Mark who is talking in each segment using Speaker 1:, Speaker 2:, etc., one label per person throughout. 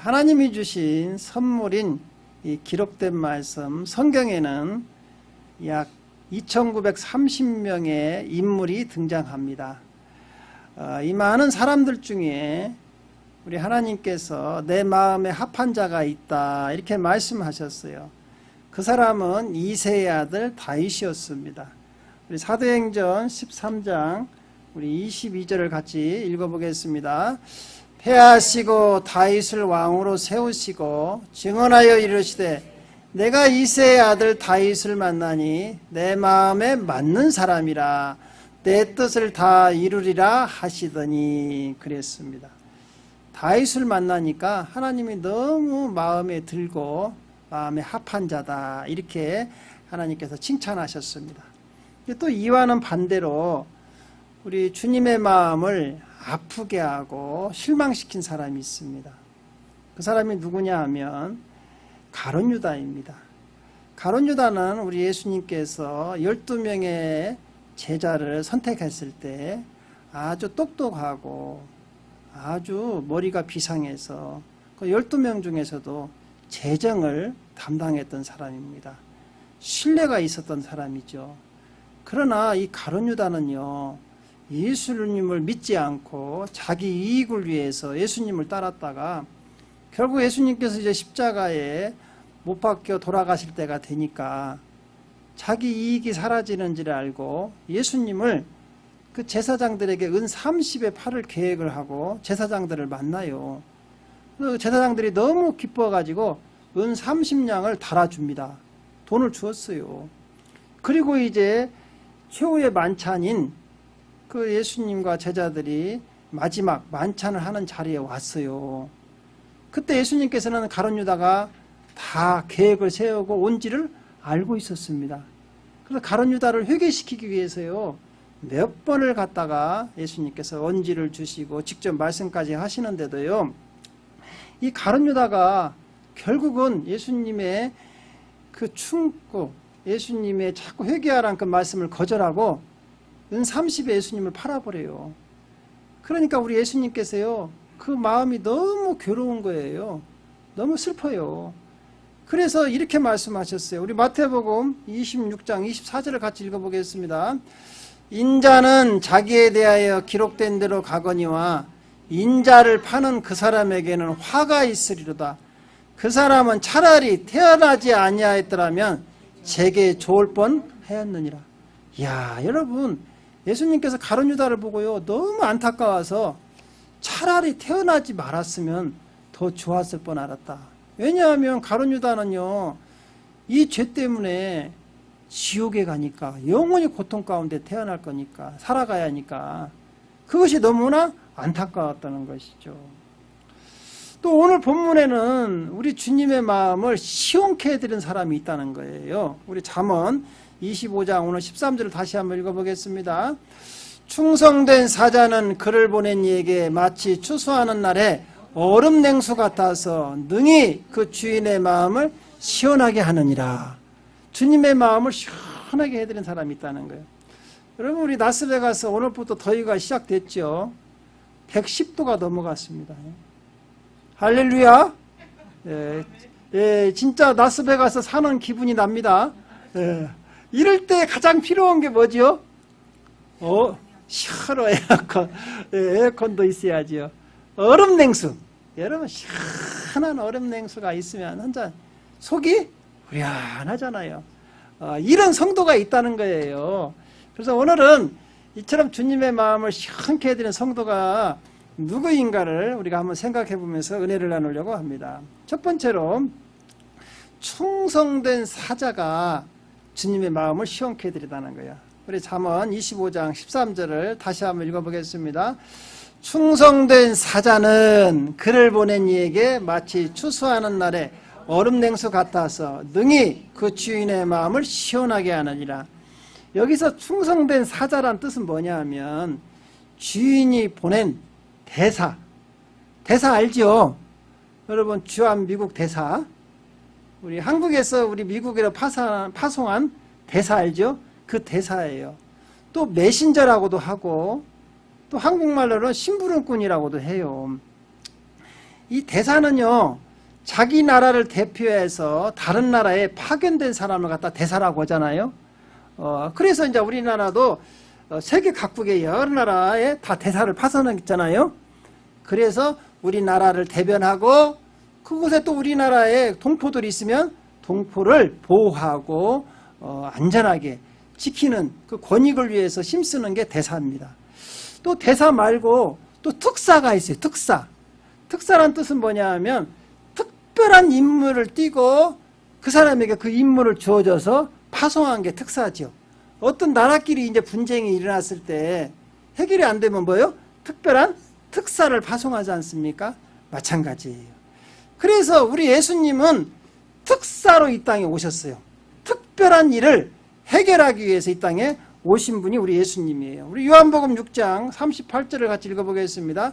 Speaker 1: 하나님이 주신 선물인 이 기록된 말씀 성경에는 약 2930명의 인물이 등장합니다. 이 많은 사람들 중에 우리 하나님께서 내 마음에 합한 자가 있다 이렇게 말씀하셨어요. 그 사람은 이새의 아들 다윗이었습니다. 우리 사도행전 13장 우리 22절을 같이 읽어보겠습니다. 패하시고 다윗을 왕으로 세우시고 증언하여 이르시되 내가 이새의 아들 다윗을 만나니 내 마음에 맞는 사람이라 내 뜻을 다 이루리라 하시더니 그랬습니다. 다윗을 만나니까 하나님이 너무 마음에 들고 마음에 합한 자다 이렇게 하나님께서 칭찬하셨습니다. 또 이와는 반대로 우리 주님의 마음을 아프게 하고 실망시킨 사람이 있습니다. 그 사람이 누구냐 하면 가룟 유다입니다. 가룟 유다는 우리 예수님께서 12명의 제자를 선택했을 때 아주 똑똑하고 아주 머리가 비상해서 그 12명 중에서도 재정을 담당했던 사람입니다. 신뢰가 있었던 사람이죠. 그러나 이 가룟 유다는요, 예수님을 믿지 않고 자기 이익을 위해서 예수님을 따랐다가 결국 예수님께서 이제 십자가에 못 박혀 돌아가실 때가 되니까 자기 이익이 사라지는 줄 알고 예수님을 그 제사장들에게 은 30에 팔을 계획을 하고 제사장들을 만나요. 그 제사장들이 너무 기뻐가지고 은 30냥을 달아줍니다. 돈을 주었어요. 그리고 이제 최후의 만찬인 그 예수님과 제자들이 마지막 만찬을 하는 자리에 왔어요. 그때 예수님께서는 가룟 유다가 다 계획을 세우고 온지를 알고 있었습니다. 그래서 가룟 유다를 회개시키기 위해서요, 몇 번을 갔다가 예수님께서 언지를 주시고 직접 말씀까지 하시는데도요, 이 가룟 유다가 결국은 예수님의 그 충고, 예수님의 자꾸 회개하라는 그 말씀을 거절하고 은 30에 예수님을 팔아버려요. 그러니까 우리 예수님께서요, 그 마음이 너무 괴로운 거예요. 너무 슬퍼요. 그래서 이렇게 말씀하셨어요. 우리 마태복음 26장 24절을 같이 읽어보겠습니다. 인자는 자기에 대하여 기록된 대로 가거니와 인자를 파는 그 사람에게는 화가 있으리로다. 그 사람은 차라리 태어나지 아니하였더라면 제게 좋을 뻔하였느니라. 이야, 여러분, 예수님께서 가룟 유다를 보고요, 너무 안타까워서 차라리 태어나지 말았으면 더 좋았을 뻔 알았다. 왜냐하면 가룟 유다는요, 이 죄 때문에 지옥에 가니까 영원히 고통 가운데 태어날 거니까 살아가야 하니까 그것이 너무나 안타까웠다는 것이죠. 또 오늘 본문에는 우리 주님의 마음을 시원케 해드린 사람이 있다는 거예요. 우리 잠언 25장 오늘 13절을 다시 한번 읽어보겠습니다. 충성된 사자는 그를 보낸 이에게 마치 추수하는 날에 얼음 냉수 같아서 능히 그 주인의 마음을 시원하게 하느니라. 주님의 마음을 시원하게 해드린 사람이 있다는 거예요. 여러분, 우리 라스베가스 오늘부터 더위가 시작됐죠. 110도가 넘어갔습니다. 할렐루야. 진짜 라스베가스 사는 기분이 납니다. 이럴 때 가장 필요한 게 뭐죠? 시원한 에어컨. 에어컨도 있어야죠. 얼음 냉수. 여러분, 시원한 얼음 냉수가 있으면 한잔 속이 후련하잖아요. 이런 성도가 있다는 거예요. 그래서 오늘은 이처럼 주님의 마음을 시원케 해드리는 성도가 누구인가를 우리가 한번 생각해 보면서 은혜를 나누려고 합니다. 첫 번째로 충성된 사자가 주님의 마음을 시원케 해드리다는 거예요. 우리 잠언 25장 13절을 다시 한번 읽어보겠습니다. 충성된 사자는 그를 보낸 이에게 마치 추수하는 날에 얼음 냉수 같아서 능히 그 주인의 마음을 시원하게 하느니라. 여기서 충성된 사자란 뜻은 뭐냐 하면 주인이 보낸 대사 알죠? 여러분, 주한 미국 대사, 우리 한국에서 우리 미국으로 파송한 대사 알죠? 그 대사예요. 또 메신저라고도 하고 또 한국말로는 심부름꾼이라고도 해요. 이 대사는요, 자기 나라를 대표해서 다른 나라에 파견된 사람을 갖다 대사라고 하잖아요. 그래서 이제 우리나라도 세계 각국의 여러 나라에 다 대사를 파송했잖아요. 그래서 우리나라를 대변하고 그곳에 또 우리나라에 동포들이 있으면 동포를 보호하고 안전하게 지키는 그 권익을 위해서 힘쓰는 게 대사입니다. 또 대사 말고 또 특사가 있어요. 특사. 특사란 뜻은 뭐냐 하면 특별한 임무를 띠고 그 사람에게 그 임무를 주어져서 파송한 게 특사죠. 어떤 나라끼리 이제 분쟁이 일어났을 때 해결이 안 되면 뭐예요? 특별한 특사를 파송하지 않습니까? 마찬가지예요. 그래서 우리 예수님은 특사로 이 땅에 오셨어요. 특별한 일을 해결하기 위해서 이 땅에 오신 분이 우리 예수님이에요. 우리 요한복음 6장 38절을 같이 읽어보겠습니다.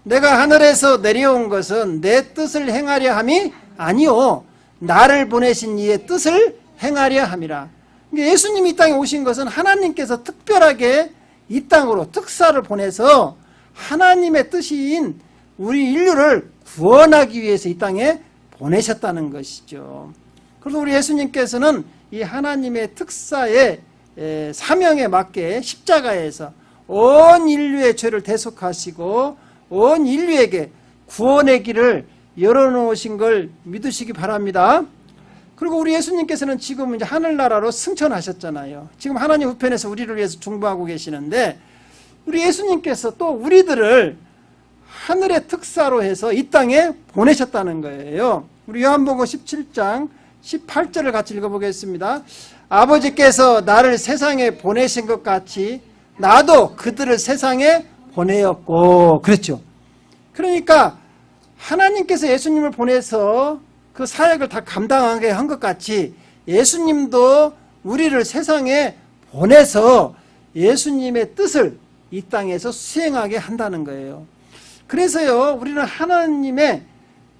Speaker 1: 내가 하늘에서 내려온 것은 내 뜻을 행하려 함이 아니요 나를 보내신 이의 뜻을 행하려 함이라. 예수님이 이 땅에 오신 것은 하나님께서 특별하게 이 땅으로 특사를 보내서 하나님의 뜻인 우리 인류를 구원하기 위해서 이 땅에 보내셨다는 것이죠. 그래서 우리 예수님께서는 이 하나님의 특사의 사명에 맞게 십자가에서 온 인류의 죄를 대속하시고 온 인류에게 구원의 길을 열어놓으신 걸 믿으시기 바랍니다. 그리고 우리 예수님께서는 지금 이제 하늘나라로 승천하셨잖아요. 지금 하나님 우편에서 우리를 위해서 중보하고 계시는데 우리 예수님께서 또 우리들을 하늘의 특사로 해서 이 땅에 보내셨다는 거예요. 우리 요한복음 17장 18절을 같이 읽어보겠습니다. 아버지께서 나를 세상에 보내신 것 같이 나도 그들을 세상에 보내었고 그랬죠. 그러니까 하나님께서 예수님을 보내서 그 사역을 다 감당하게 한 것 같이 예수님도 우리를 세상에 보내서 예수님의 뜻을 이 땅에서 수행하게 한다는 거예요. 그래서요, 우리는 하나님의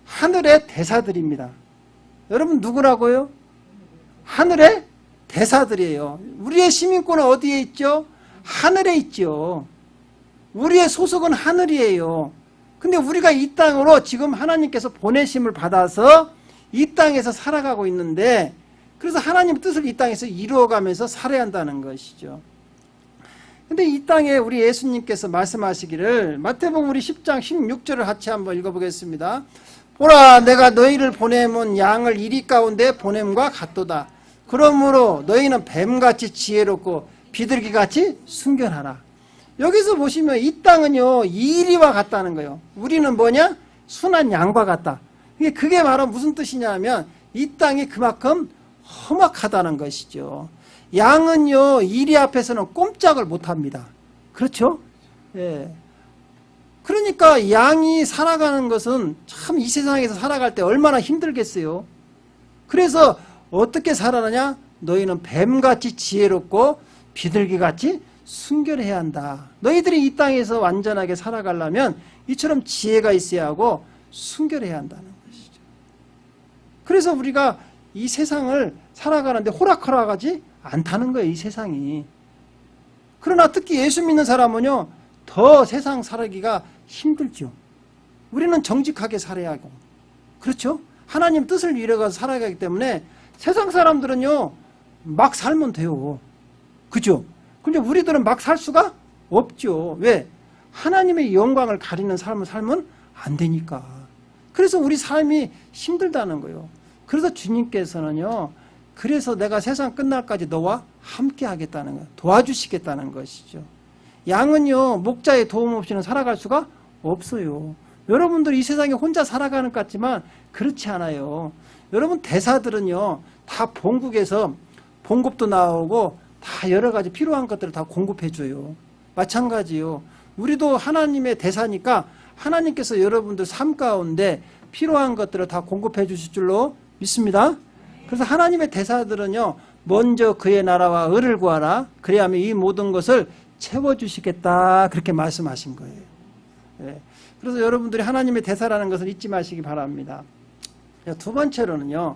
Speaker 1: 하늘의 대사들입니다. 여러분 누구라고요? 하늘의 대사들이에요. 우리의 시민권은 어디에 있죠? 하늘에 있죠. 우리의 소속은 하늘이에요. 근데 우리가 이 땅으로 지금 하나님께서 보내심을 받아서 이 땅에서 살아가고 있는데 그래서 하나님 뜻을 이 땅에서 이루어가면서 살아야 한다는 것이죠. 근데 이 땅에 우리 예수님께서 말씀하시기를 마태복음 우리 10장 16절을 같이 한번 읽어보겠습니다. 보라 내가 너희를 보내면 양을 이리 가운데 보냄과 같도다. 그러므로 너희는 뱀같이 지혜롭고 비둘기같이 순결하라. 여기서 보시면 이 땅은요 이리와 같다는 거예요. 우리는 뭐냐? 순한 양과 같다. 그게 바로 무슨 뜻이냐면 이 땅이 그만큼 험악하다는 것이죠. 양은요 이리 앞에서는 꼼짝을 못합니다. 그렇죠? 예. 그러니까 양이 살아가는 것은 참 이 세상에서 살아갈 때 얼마나 힘들겠어요. 그래서 어떻게 살아가냐? 너희는 뱀같이 지혜롭고 비둘기같이 순결해야 한다. 너희들이 이 땅에서 완전하게 살아가려면 이처럼 지혜가 있어야 하고 순결해야 한다는 것이죠. 그래서 우리가 이 세상을 살아가는데 호락호락하지 않다는 거예요. 이 세상이. 그러나 특히 예수 믿는 사람은요 더 세상 살아기가 힘들죠. 우리는 정직하게 살아야 하고 그렇죠? 하나님 뜻을 이뤄가서 살아가기 때문에 세상 사람들은요 막 살면 돼요. 그죠? 근데 우리들은 막 살 수가 없죠. 왜? 하나님의 영광을 가리는 삶을 살면 안 되니까. 그래서 우리 삶이 힘들다는 거예요. 그래서 주님께서는요 그래서 내가 세상 끝날까지 너와 함께 하겠다는 거예요. 도와주시겠다는 것이죠. 양은요 목자의 도움 없이는 살아갈 수가 없어요. 여러분들 이 세상에 혼자 살아가는 것 같지만 그렇지 않아요. 여러분 대사들은요 다 본국에서 봉급도 나오고 다 여러 가지 필요한 것들을 다 공급해 줘요. 마찬가지요. 우리도 하나님의 대사니까 하나님께서 여러분들 삶 가운데 필요한 것들을 다 공급해 주실 줄로 믿습니다. 그래서 하나님의 대사들은요 먼저 그의 나라와 의를 구하라. 그래야면 이 모든 것을 채워주시겠다. 그렇게 말씀하신 거예요. 예. 그래서 여러분들이 하나님의 대사라는 것을 잊지 마시기 바랍니다. 두 번째로는요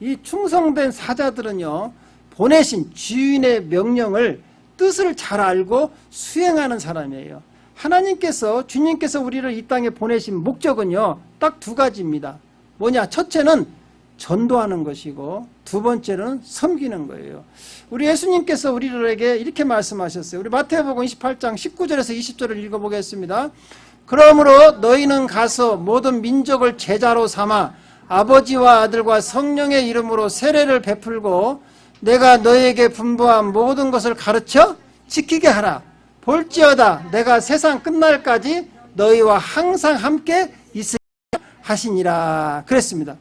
Speaker 1: 이 충성된 사자들은요 보내신 주인의 명령을 뜻을 잘 알고 수행하는 사람이에요. 하나님께서 주님께서 우리를 이 땅에 보내신 목적은요 딱 두 가지입니다. 뭐냐? 첫째는 전도하는 것이고 두 번째는 섬기는 거예요. 우리 예수님께서 우리들에게 이렇게 말씀하셨어요. 우리 마태복음 28장 19절에서 20절을 읽어보겠습니다. 그러므로 너희는 가서 모든 민족을 제자로 삼아 아버지와 아들과 성령의 이름으로 세례를 베풀고 내가 너희에게 분부한 모든 것을 가르쳐 지키게 하라. 볼지어다 내가 세상 끝날까지 너희와 항상 함께 있으리라 하시니라 그랬습니다.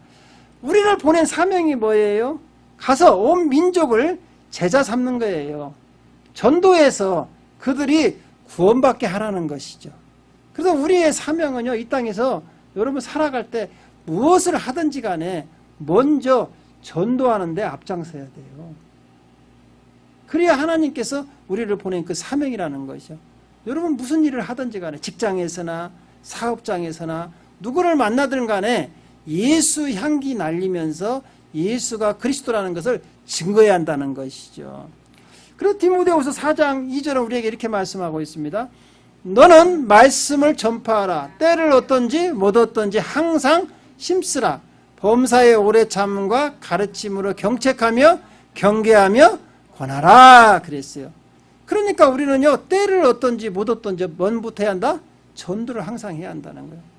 Speaker 1: 우리를 보낸 사명이 뭐예요? 가서 온 민족을 제자 삼는 거예요. 전도해서 그들이 구원받게 하라는 것이죠. 그래서 우리의 사명은요, 이 땅에서 여러분 살아갈 때 무엇을 하든지 간에 먼저 전도하는 데 앞장서야 돼요. 그래야 하나님께서 우리를 보낸 그 사명이라는 것이죠. 여러분 무슨 일을 하든지 간에 직장에서나 사업장에서나 누구를 만나든 간에 예수 향기 날리면서 예수가 그리스도라는 것을 증거해야 한다는 것이죠. 그리고 디모데후서 4장 2절은 우리에게 이렇게 말씀하고 있습니다. 너는 말씀을 전파하라. 때를 어떤지 못 어떤지 항상 심쓰라. 범사의 오래 참음과 가르침으로 경책하며 경계하며 권하라 그랬어요. 그러니까 우리는요, 때를 어떤지 못 어떤지 뭔부터 해야 한다? 전도를 항상 해야 한다는 거예요.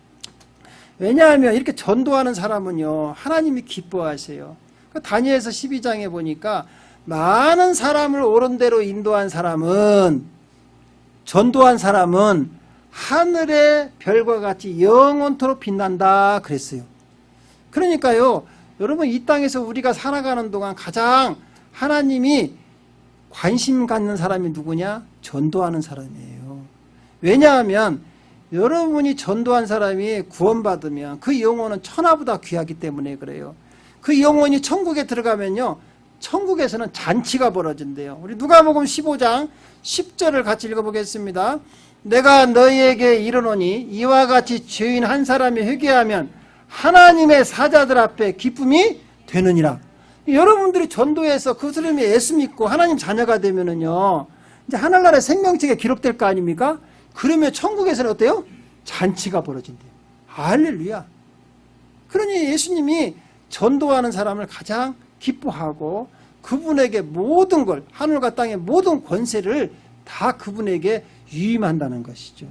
Speaker 1: 왜냐하면 이렇게 전도하는 사람은요, 하나님이 기뻐하세요. 다니엘서 12장에 보니까 많은 사람을 옳은 대로 인도한 사람은, 전도한 사람은 하늘의 별과 같이 영원토록 빛난다 그랬어요. 그러니까요, 여러분 이 땅에서 우리가 살아가는 동안 가장 하나님이 관심 갖는 사람이 누구냐? 전도하는 사람이에요. 왜냐하면 여러분이 전도한 사람이 구원받으면 그 영혼은 천하보다 귀하기 때문에 그래요. 그 영혼이 천국에 들어가면요, 천국에서는 잔치가 벌어진대요. 우리 누가복음 15장 10절을 같이 읽어보겠습니다. 내가 너희에게 이르노니 이와 같이 죄인 한 사람이 회개하면 하나님의 사자들 앞에 기쁨이 되느니라. 여러분들이 전도해서 그 사람이 예수 믿고 하나님 자녀가 되면은요, 이제 하늘나라의 생명책에 기록될 거 아닙니까? 그러면 천국에서는 어때요? 잔치가 벌어진대요. 할렐루야. 그러니 예수님이 전도하는 사람을 가장 기뻐하고 그분에게 모든 걸, 하늘과 땅의 모든 권세를 다 그분에게 유임한다는 것이죠.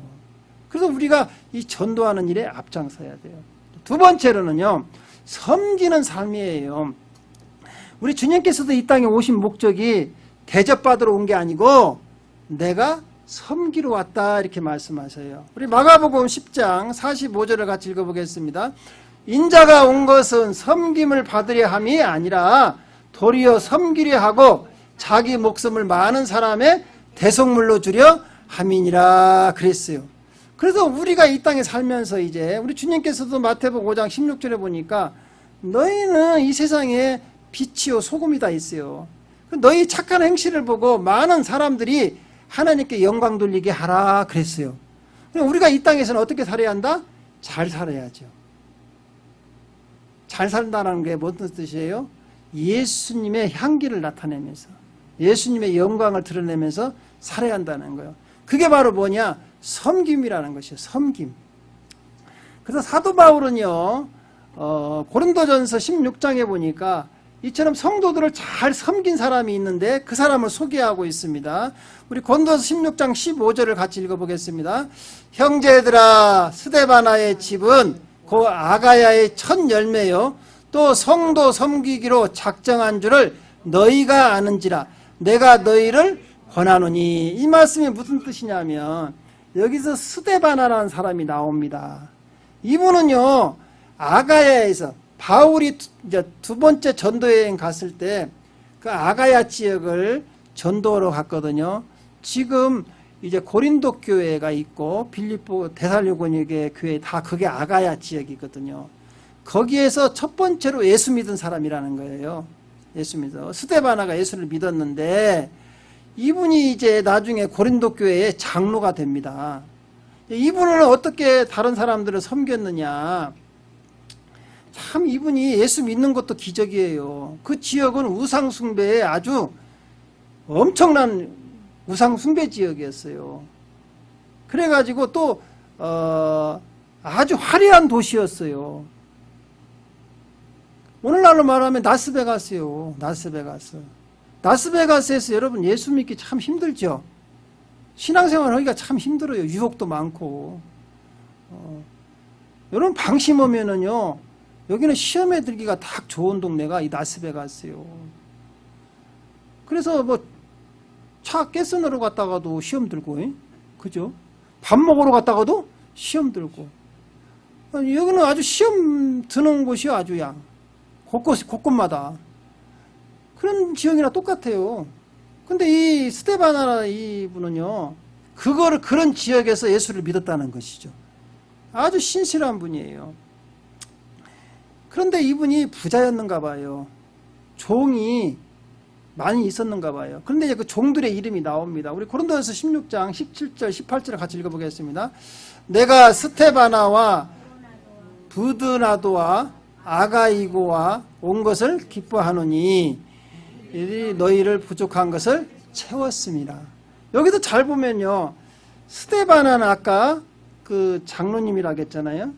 Speaker 1: 그래서 우리가 이 전도하는 일에 앞장서야 돼요. 두 번째로는요, 섬기는 삶이에요. 우리 주님께서도 이 땅에 오신 목적이 대접받으러 온 게 아니고 내가 섬기러 왔다 이렇게 말씀하세요. 우리 마가복음 10장 45절을 같이 읽어보겠습니다. 인자가 온 것은 섬김을 받으려 함이 아니라 도리어 섬기려 하고 자기 목숨을 많은 사람의 대속물로 주려 함이니라 그랬어요. 그래서 우리가 이 땅에 살면서 이제 우리 주님께서도 마태복음 5장 16절에 보니까 너희는 이 세상에 빛이요 소금이다 있어요. 너희 착한 행실을 보고 많은 사람들이 하나님께 영광 돌리게 하라 그랬어요. 우리가 이 땅에서는 어떻게 살아야 한다? 잘 살아야죠. 잘 산다는 게 무슨 뜻이에요? 예수님의 향기를 나타내면서 예수님의 영광을 드러내면서 살아야 한다는 거예요. 그게 바로 뭐냐? 섬김이라는 것이에요. 섬김. 그래서 사도 바울은요, 고린도전서 16장에 보니까 이처럼 성도들을 잘 섬긴 사람이 있는데 그 사람을 소개하고 있습니다. 우리 고린도서 16장 15절을 같이 읽어보겠습니다. 형제들아, 스데바나의 집은 그 아가야의 첫 열매요 또 성도 섬기기로 작정한 줄을 너희가 아는지라 내가 너희를 권하노니. 이 말씀이 무슨 뜻이냐면 여기서 스데바나라는 사람이 나옵니다. 이분은요, 아가야에서 바울이 이제 두 번째 전도여행 갔을 때 그 아가야 지역을 전도하러 갔거든요. 지금 이제 고린도 교회가 있고 빌립보 데살로니가 교회 다 그게 아가야 지역이거든요. 거기에서 첫 번째로 예수 믿은 사람이라는 거예요. 예수 믿어. 스데바나가 예수를 믿었는데 이분이 이제 나중에 고린도 교회의 장로가 됩니다. 이분을 어떻게 다른 사람들을 섬겼느냐? 참 이분이 예수 믿는 것도 기적이에요. 그 지역은 우상숭배에 아주 엄청난 우상숭배 지역이었어요. 그래가지고 또 아주 화려한 도시였어요. 오늘날로 말하면 라스베가스요. 라스베가스. 라스베가스에서 여러분 예수 믿기 참 힘들죠. 신앙생활 하기가 참 힘들어요. 유혹도 많고. 여러분 방심 오면은요, 여기는 시험에 들기가 딱 좋은 동네가 이 라스베가스요. 그래서 뭐 차 깨스너로 갔다가도 시험 들고, 그죠? 밥 먹으러 갔다가도 시험 들고. 여기는 아주 시험 드는 곳이요, 아주 양. 곳곳마다. 그런 지형이랑 똑같아요. 근데 이 스데바나 이분은요, 그런 지역에서 예수를 믿었다는 것이죠. 아주 신실한 분이에요. 그런데 이분이 부자였는가 봐요. 종이 많이 있었는가 봐요. 그런데 이제 그 종들의 이름이 나옵니다. 우리 고린도전서 16장 17절, 18절을 같이 읽어보겠습니다. 내가 스데바나와 부드나도와 아가이고와 온 것을 기뻐하노니 이들이 너희를 부족한 것을 채웠습니다. 여기도 잘 보면요, 스데바나는 아까 그 장로님이라고 했잖아요.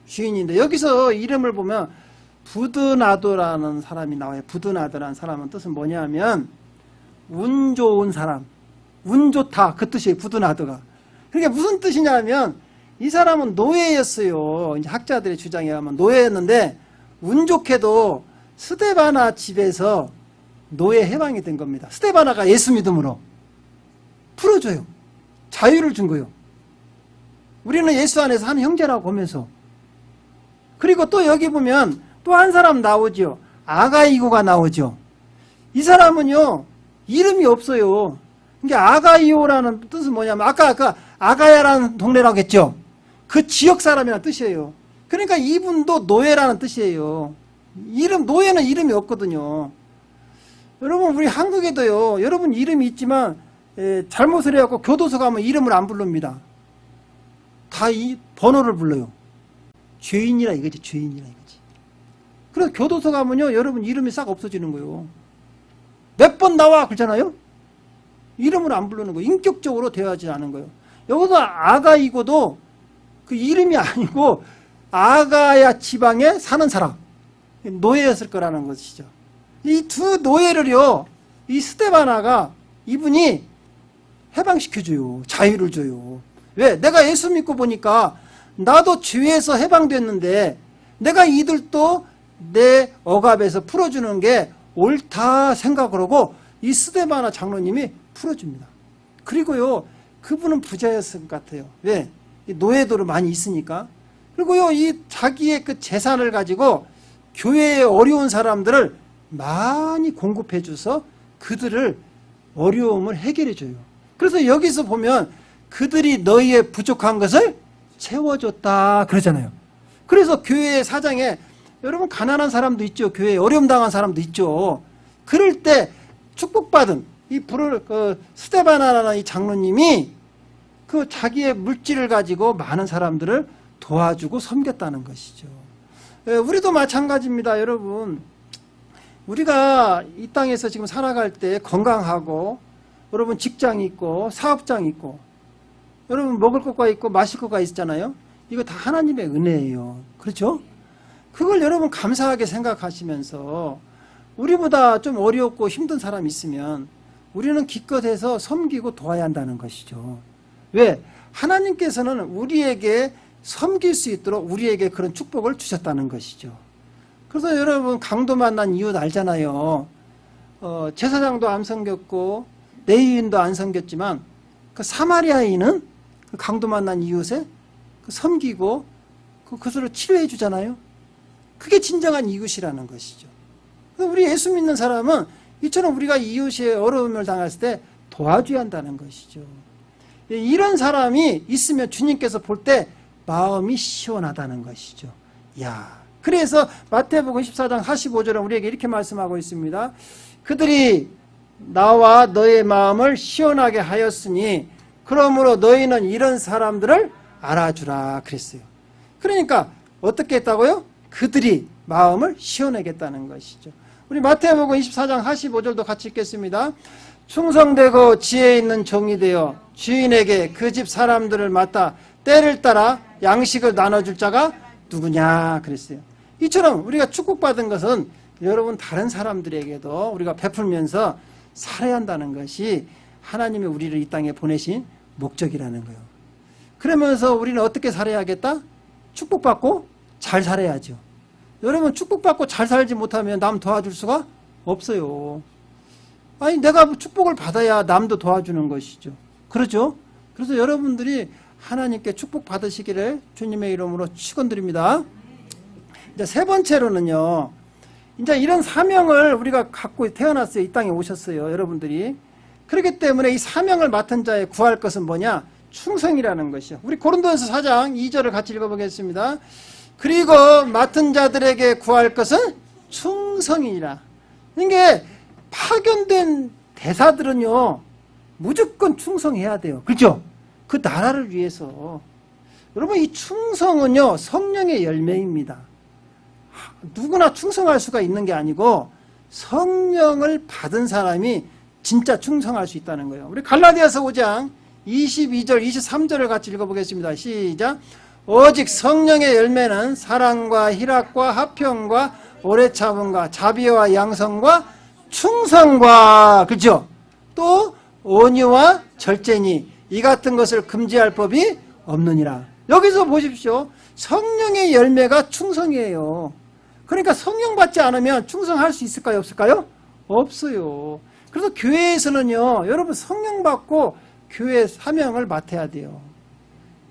Speaker 1: 주인인데 여기서 이름을 보면 부드나도라는 사람이 나와요. 부드나도라는 사람은 뜻은 뭐냐면 운 좋은 사람, 운 좋다, 그 뜻이에요. 부드나도가. 그게 무슨 뜻이냐면 이 사람은 노예였어요. 이제 학자들의 주장에 의하면 노예였는데 운 좋게도 스데바나 집에서 노예 해방이 된 겁니다. 스데바나가 예수 믿음으로 풀어줘요. 자유를 준 거예요. 우리는 예수 안에서 한 형제라고 보면서. 그리고 또 여기 보면 또 한 사람 나오죠. 아가이고가 나오죠. 이 사람은요, 이름이 없어요. 이게 아가이오라는 뜻은 뭐냐면 아까 아가야라는 동네라고 했죠. 그 지역 사람이라는 뜻이에요. 그러니까 이분도 노예라는 뜻이에요. 노예는 이름이 없거든요. 여러분, 우리 한국에도요, 여러분 이름이 있지만 잘못을 해갖고 교도소 가면 이름을 안 부릅니다. 다 이 번호를 불러요. 죄인이라 이거지, 죄인이라 이거지. 그래서 교도소 가면요, 여러분 이름이 싹 없어지는 거예요. 몇 번 나와 그러잖아요. 이름을 안 부르는 거예요. 인격적으로 대하지 않은 거예요. 여기서 아가이고도 그 이름이 아니고 아가야 지방에 사는 사람, 노예였을 거라는 것이죠. 이 두 노예를요, 이 스데바나가 이분이 해방시켜줘요. 자유를 줘요. 왜? 내가 예수 믿고 보니까 나도 죄에서 해방됐는데 내가 이들도 내 억압에서 풀어주는 게 옳다 생각을 하고 이 스데바나 장로님이 풀어줍니다. 그리고요, 그분은 부자였을 것 같아요. 왜? 노예도를 많이 있으니까. 그리고요, 이 자기의 그 재산을 가지고 교회에 어려운 사람들을 많이 공급해 줘서 그들을 어려움을 해결해 줘요. 그래서 여기서 보면 그들이 너희의 부족한 것을 채워줬다 그러잖아요. 그래서 교회의 사장에 여러분 가난한 사람도 있죠. 교회에 어려움 당한 사람도 있죠. 그럴 때 축복받은 이 스데바나라는 이 장로님이 그 자기의 물질을 가지고 많은 사람들을 도와주고 섬겼다는 것이죠. 우리도 마찬가지입니다. 여러분, 우리가 이 땅에서 지금 살아갈 때 건강하고 여러분 직장이 있고 사업장이 있고 여러분 먹을 것가 있고 마실 것가 있잖아요. 이거 다 하나님의 은혜예요. 그렇죠? 그걸 여러분 감사하게 생각하시면서 우리보다 좀 어렵고 힘든 사람이 있으면 우리는 기껏해서 섬기고 도와야 한다는 것이죠. 왜? 하나님께서는 우리에게 섬길 수 있도록 우리에게 그런 축복을 주셨다는 것이죠. 그래서 여러분 강도 만난 이유 알잖아요. 제사장도 안 섬겼고 레위인도 안 섬겼지만 그 사마리아인은 그 강도 만난 이웃에 섬기고 그것으로 치료해 주잖아요. 그게 진정한 이웃이라는 것이죠. 우리 예수 믿는 사람은 이처럼 우리가 이웃의 어려움을 당했을 때 도와줘야 한다는 것이죠. 이런 사람이 있으면 주님께서 볼 때 마음이 시원하다는 것이죠. 그래서 마태복음 14장 45절은 우리에게 이렇게 말씀하고 있습니다. 그들이 나와 너의 마음을 시원하게 하였으니 그러므로 너희는 이런 사람들을 알아주라 그랬어요. 그러니까 어떻게 했다고요? 그들이 마음을 시원하겠다는 것이죠. 우리 마태복음 24장 45절도 같이 읽겠습니다. 충성되고 지혜 있는 종이 되어 주인에게 그 집 사람들을 맡아 때를 따라 양식을 나눠줄 자가 누구냐 그랬어요. 이처럼 우리가 축복받은 것은 여러분 다른 사람들에게도 우리가 베풀면서 살아야 한다는 것이 하나님이 우리를 이 땅에 보내신 목적이라는 거예요. 그러면서 우리는 어떻게 살아야겠다? 축복받고 잘 살아야죠. 여러분 축복받고 잘 살지 못하면 남 도와줄 수가 없어요. 아니 내가 축복을 받아야 남도 도와주는 것이죠. 그렇죠? 그래서 여러분들이 하나님께 축복 받으시기를 주님의 이름으로 축원드립니다. 이제 세 번째로는요. 이제 이런 사명을 우리가 갖고 태어났어요. 이 땅에 오셨어요. 여러분들이. 그렇기 때문에 이 사명을 맡은 자의 구할 것은 뭐냐? 충성이라는 것이요. 우리 고린도전서 4장 2절을 같이 읽어보겠습니다. 그리고 맡은 자들에게 구할 것은 충성이니라. 이게 파견된 대사들은요. 무조건 충성해야 돼요. 그렇죠? 그 나라를 위해서. 여러분 이 충성은요. 성령의 열매입니다. 누구나 충성할 수가 있는 게 아니고 성령을 받은 사람이 진짜 충성할 수 있다는 거예요. 우리 갈라디아서 5장 22절 23절을 같이 읽어보겠습니다. 시작. 오직 성령의 열매는 사랑과 희락과 화평과 오래 참음과 자비와 양성과 충성과 그렇죠? 또 온유와 절제니 이 같은 것을 금지할 법이 없느니라. 여기서 보십시오. 성령의 열매가 충성이에요. 그러니까 성령 받지 않으면 충성할 수 있을까요? 없을까요? 없어요. 그래서 교회에서는요. 여러분 성령 받고 교회 사명을 맡아야 돼요.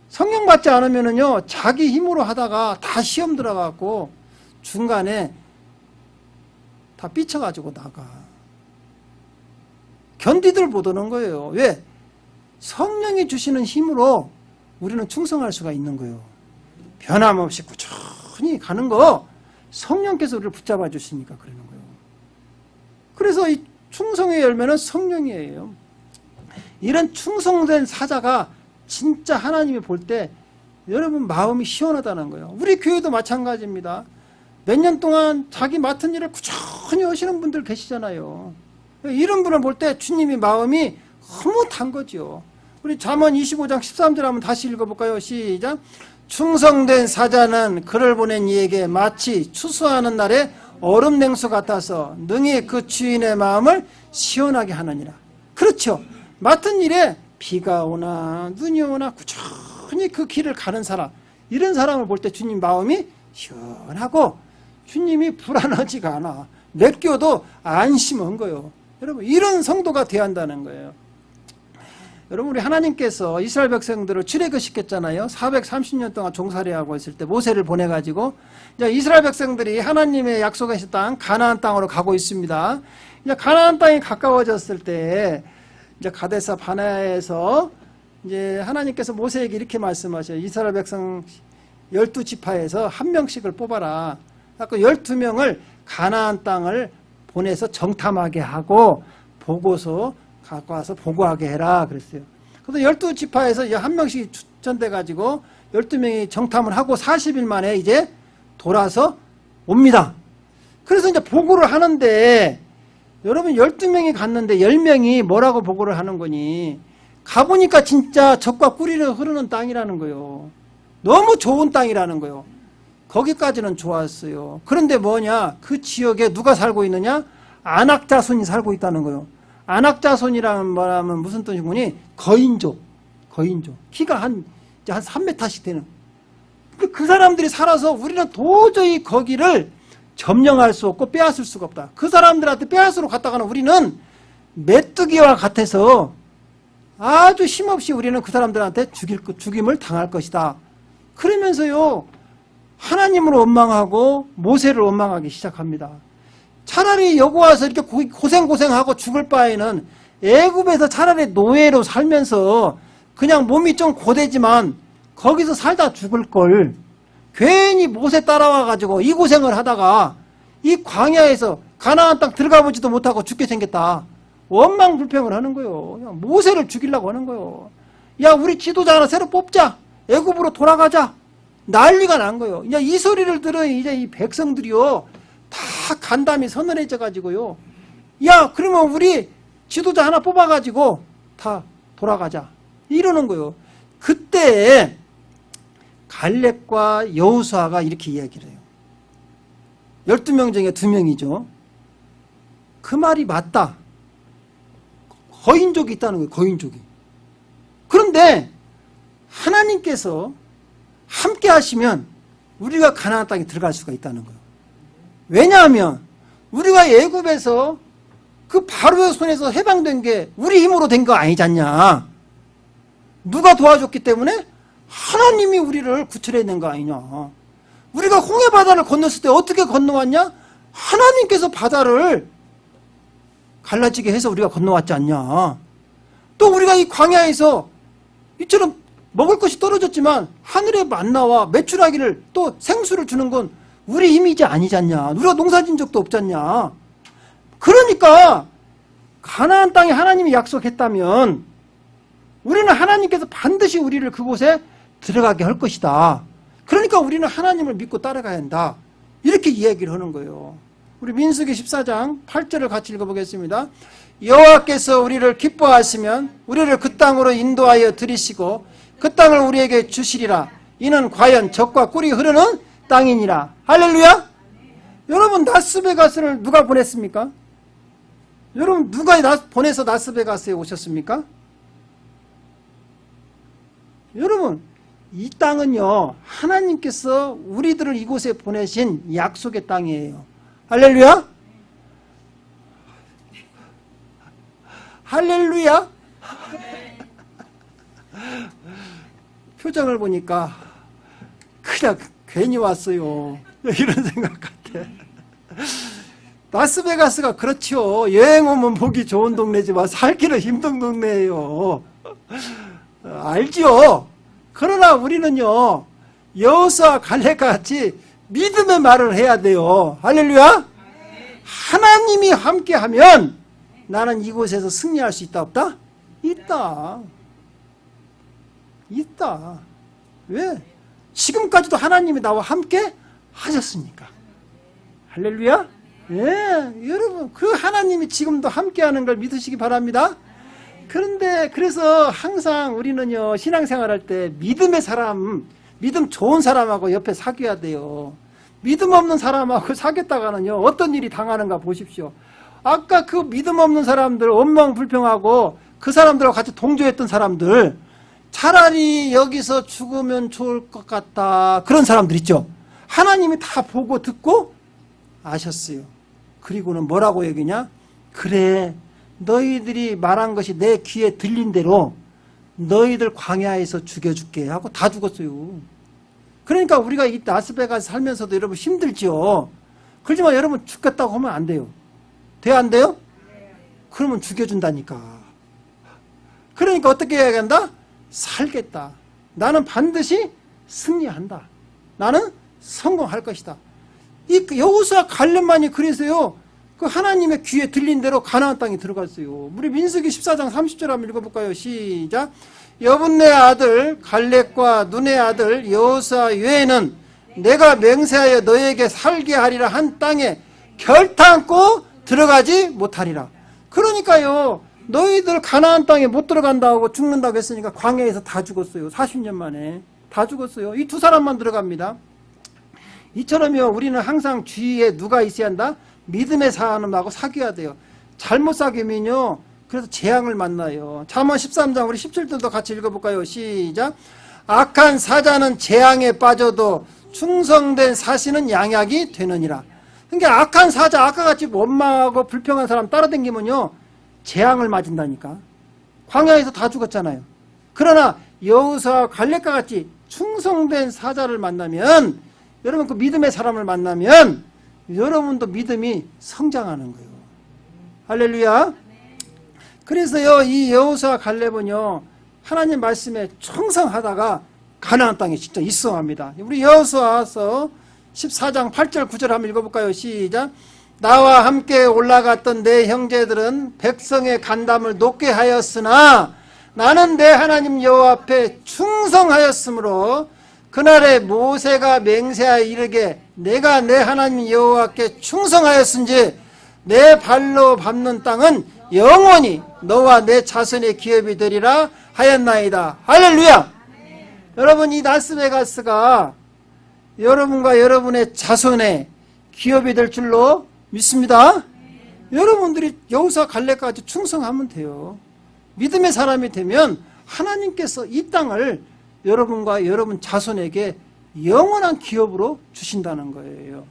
Speaker 1: 성령 받지 않으면은요. 자기 힘으로 하다가 다 시험 들어가고 중간에 다 삐쳐가지고 나가. 견디들 못 오는 거예요. 왜? 성령이 주시는 힘으로 우리는 충성할 수가 있는 거예요. 변함없이 꾸준히 가는 거 성령께서 우리를 붙잡아 주시니까 그러는 거예요. 그래서 이 충성의 열매는 성령이에요. 이런 충성된 사자가 진짜 하나님이 볼 때 여러분 마음이 시원하다는 거예요. 우리 교회도 마찬가지입니다. 몇 년 동안 자기 맡은 일을 꾸준히 하시는 분들 계시잖아요. 이런 분을 볼 때 주님이 마음이 흐뭇한 거죠. 우리 잠언 25장 13절 한번 다시 읽어볼까요? 시작. 충성된 사자는 그를 보낸 이에게 마치 추수하는 날에 얼음 냉수 같아서 능히 그 주인의 마음을 시원하게 하느니라. 그렇죠. 맡은 일에 비가 오나 눈이 오나 꾸준히 그 길을 가는 사람, 이런 사람을 볼 때 주님 마음이 시원하고 주님이 불안하지가 않아. 맡겨도 안심한 거예요. 여러분 이런 성도가 돼야 한다는 거예요. 여러분 우리 하나님께서 이스라엘 백성들을 출애굽시켰잖아요. 430년 동안 종살이하고 있을 때 모세를 보내가지고 이제 이스라엘 백성들이 하나님의 약속하신 땅 가나안 땅으로 가고 있습니다. 이제 가나안 땅이 가까워졌을 때 이제 가데사 바네아에서 이제 하나님께서 모세에게 이렇게 말씀하셔요. 이스라엘 백성 12지파에서 한 명씩을 뽑아라. 그 12명을 가나안 땅을 보내서 정탐하게 하고 보고서 갖고 와서 보고하게 해라 그랬어요. 그래서 12지파에서 한 명씩 추천돼가지고 12명이 정탐을 하고 40일 만에 이제 돌아서 옵니다. 그래서 이제 보고를 하는데 여러분 12명이 갔는데 10명이 뭐라고 보고를 하는 거니? 가보니까 진짜 젖과 꿀이 흐르는 땅이라는 거예요. 너무 좋은 땅이라는 거예요. 거기까지는 좋았어요. 그런데 뭐냐? 그 지역에 누가 살고 있느냐? 아낙 자손이 살고 있다는 거예요. 아낙 자손이라는 말하면 무슨 뜻이니? 거인족. 키가 한 3m씩 되는. 그 사람들이 살아서 우리는 도저히 거기를 점령할 수 없고 빼앗을 수가 없다. 그 사람들한테 빼앗으러 갔다가는 우리는 메뚜기와 같아서 아주 힘없이 우리는 그 사람들한테 죽임을 당할 것이다. 그러면서요, 하나님을 원망하고 모세를 원망하기 시작합니다. 차라리 여기 와서 이렇게 고생하고 죽을 바에는 애굽에서 차라리 노예로 살면서 그냥 몸이 좀 고되지만 거기서 살다 죽을 걸 괜히 모세 따라와가지고 이 고생을 하다가 이 광야에서 가나안 땅 들어가 보지도 못하고 죽게 생겼다. 원망 불평을 하는 거예요. 모세를 죽이려고 하는 거예요. 야, 우리 지도자 하나 새로 뽑자. 애굽으로 돌아가자. 난리가 난 거예요. 이 소리를 들은 이제 이 백성들이요, 다 간담이 서늘해져 가지고요. 야, 그러면 우리 지도자 하나 뽑아가지고 다 돌아가자. 이러는 거예요. 그때 갈렙과 여호수아가 이렇게 이야기를 해요. 12명 중에 2명이죠. 그 말이 맞다. 거인족이 있다는 거예요. 거인족이. 그런데 하나님께서 함께 하시면 우리가 가나안 땅에 들어갈 수가 있다는 거예요. 왜냐하면 우리가 애굽에서 그 바로의 손에서 해방된 게 우리 힘으로 된 거 아니잖냐. 누가 도와줬기 때문에? 하나님이 우리를 구출해낸 거 아니냐. 우리가 홍해 바다를 건넜을 때 어떻게 건너왔냐? 하나님께서 바다를 갈라지게 해서 우리가 건너왔지 않냐. 또 우리가 이 광야에서 이처럼 먹을 것이 떨어졌지만 하늘의 만나와 메추라기를 또 생수를 주는 건 우리 힘이지 아니잖냐. 우리가 농사진 적도 없잖냐. 그러니까 가나안 땅에 하나님이 약속했다면 우리는 하나님께서 반드시 우리를 그곳에 들어가게 할 것이다. 그러니까 우리는 하나님을 믿고 따라가야 한다. 이렇게 이야기를 하는 거예요. 우리 민수기 14장 8절을 같이 읽어보겠습니다. 여호와께서 우리를 기뻐하시면 우리를 그 땅으로 인도하여 들이시고 그 땅을 우리에게 주시리라. 이는 과연 젖과 꿀이 흐르는 땅이니라. 할렐루야. 여러분, 라스베가스를 누가 보냈습니까? 여러분, 누가 보내서 라스베가스에 오셨습니까? 여러분, 이 땅은요, 하나님께서 우리들을 이곳에 보내신 약속의 땅이에요. 할렐루야. 할렐루야. 표정을 보니까 그냥 괜히 왔어요. 이런 생각 같아. 라스베가스가 그렇죠. 여행 오면 보기 좋은 동네지만 살기는 힘든 동네예요. 알지요? 그러나 우리는요, 여호수아 갈렙과 같이 믿음의 말을 해야 돼요. 할렐루야. 하나님이 함께하면 나는 이곳에서 승리할 수 있다 없다? 있다. 있다. 왜? 지금까지도 하나님이 나와 함께 하셨으니까. 할렐루야. 예, 여러분, 그 하나님이 지금도 함께하는 걸 믿으시기 바랍니다. 그런데 그래서 항상 우리는요, 신앙생활 할 때 믿음의 사람, 믿음 좋은 사람하고 옆에 사귀어야 돼요. 믿음 없는 사람하고 사귀었다가는요, 어떤 일이 당하는가 보십시오. 아까 그 믿음 없는 사람들, 원망불평하고 그 사람들하고 같이 동조했던 사람들, 차라리 여기서 죽으면 좋을 것 같다. 그런 사람들 있죠. 하나님이 다 보고 듣고 아셨어요. 그리고는 뭐라고 얘기냐? 그래, 너희들이 말한 것이 내 귀에 들린 대로 너희들 광야에서 죽여줄게 하고 다 죽었어요. 그러니까 우리가 이 라스베가스 살면서도 여러분 힘들죠. 그렇지만 여러분 죽겠다고 하면 안 돼요. 돼요, 안 돼요? 그러면 죽여준다니까. 그러니까 어떻게 해야 한다? 살겠다. 나는 반드시 승리한다. 나는 성공할 것이다. 이 여호수아 갈렙만이 그래서요, 그 하나님의 귀에 들린 대로 가나안 땅에 들어갔어요. 우리 민수기 14장 30절 한번 읽어볼까요? 시작. 여분네 아들 갈렙과 눈의 아들 여호수아 외에는 내가 맹세하여 너에게 살게 하리라 한 땅에 결탄코 들어가지 못하리라. 그러니까요, 너희들 가나안 땅에 못 들어간다고 죽는다고 했으니까 광야에서 다 죽었어요. 40년 만에 다 죽었어요. 이 두 사람만 들어갑니다. 이처럼요, 우리는 항상 주위에 누가 있어야 한다? 믿음의 사람하고 사귀어야 돼요. 잘못 사귀면요, 그래서 재앙을 만나요. 잠언 13장 우리 17절도 같이 읽어볼까요? 시작. 악한 사자는 재앙에 빠져도 충성된 사시는 양약이 되느니라. 그러니까 악한 사자, 아까 같이 원망하고 불평한 사람 따라다니면요, 재앙을 맞은다니까. 광야에서 다 죽었잖아요. 그러나 여호수아 갈렙과 같이 충성된 사자를 만나면, 여러분 그 믿음의 사람을 만나면 여러분도 믿음이 성장하는 거예요. 할렐루야. 그래서요, 이 여호수아 갈렙은요, 하나님 말씀에 충성하다가 가나안 땅에 진짜 입성합니다. 우리 여호수아서 14장 8절 9절 한번 읽어볼까요? 시작. 나와 함께 올라갔던 내 형제들은 백성의 간담을 높게 하였으나 나는 내 하나님 여호와 앞에 충성하였으므로 그날에 모세가 맹세하여 이르게 내가 내 하나님 여호와께 충성하였은지 내 발로 밟는 땅은 영원히 너와 내 자손의 기업이 되리라 하였나이다. 할렐루야. 여러분, 이 라스베가스가 여러분과 여러분의 자손의 기업이 될 줄로 믿습니다. 여러분들이 여호수아 갈렙까지 충성하면 돼요. 믿음의 사람이 되면 하나님께서 이 땅을 여러분과 여러분 자손에게 영원한 기업으로 주신다는 거예요.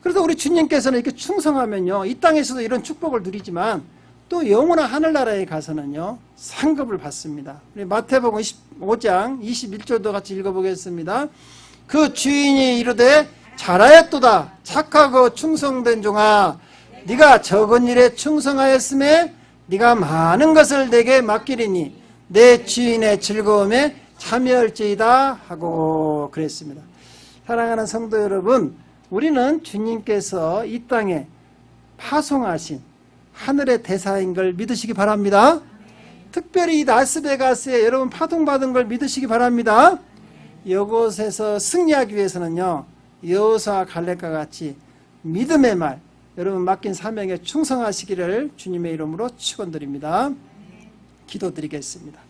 Speaker 1: 그래서 우리 주님께서는 이렇게 충성하면요, 이 땅에서도 이런 축복을 누리지만 또 영원한 하늘나라에 가서는요, 상급을 받습니다. 우리 마태복음 25장 21절도 같이 읽어보겠습니다. 그 주인이 이르되 잘하였도다 착하고 충성된 종아, 네가 적은 일에 충성하였음에 네가 많은 것을 내게 맡기리니 내 주인의 즐거움에 참여할지이다 하고 그랬습니다. 사랑하는 성도 여러분, 우리는 주님께서 이 땅에 파송하신 하늘의 대사인 걸 믿으시기 바랍니다. 특별히 이 라스베가스에 여러분 파송받은 걸 믿으시기 바랍니다. 이곳에서 승리하기 위해서는요, 여호수아 갈렙과 같이 믿음의 말, 여러분 맡긴 사명에 충성하시기를 주님의 이름으로 축원드립니다. 기도드리겠습니다.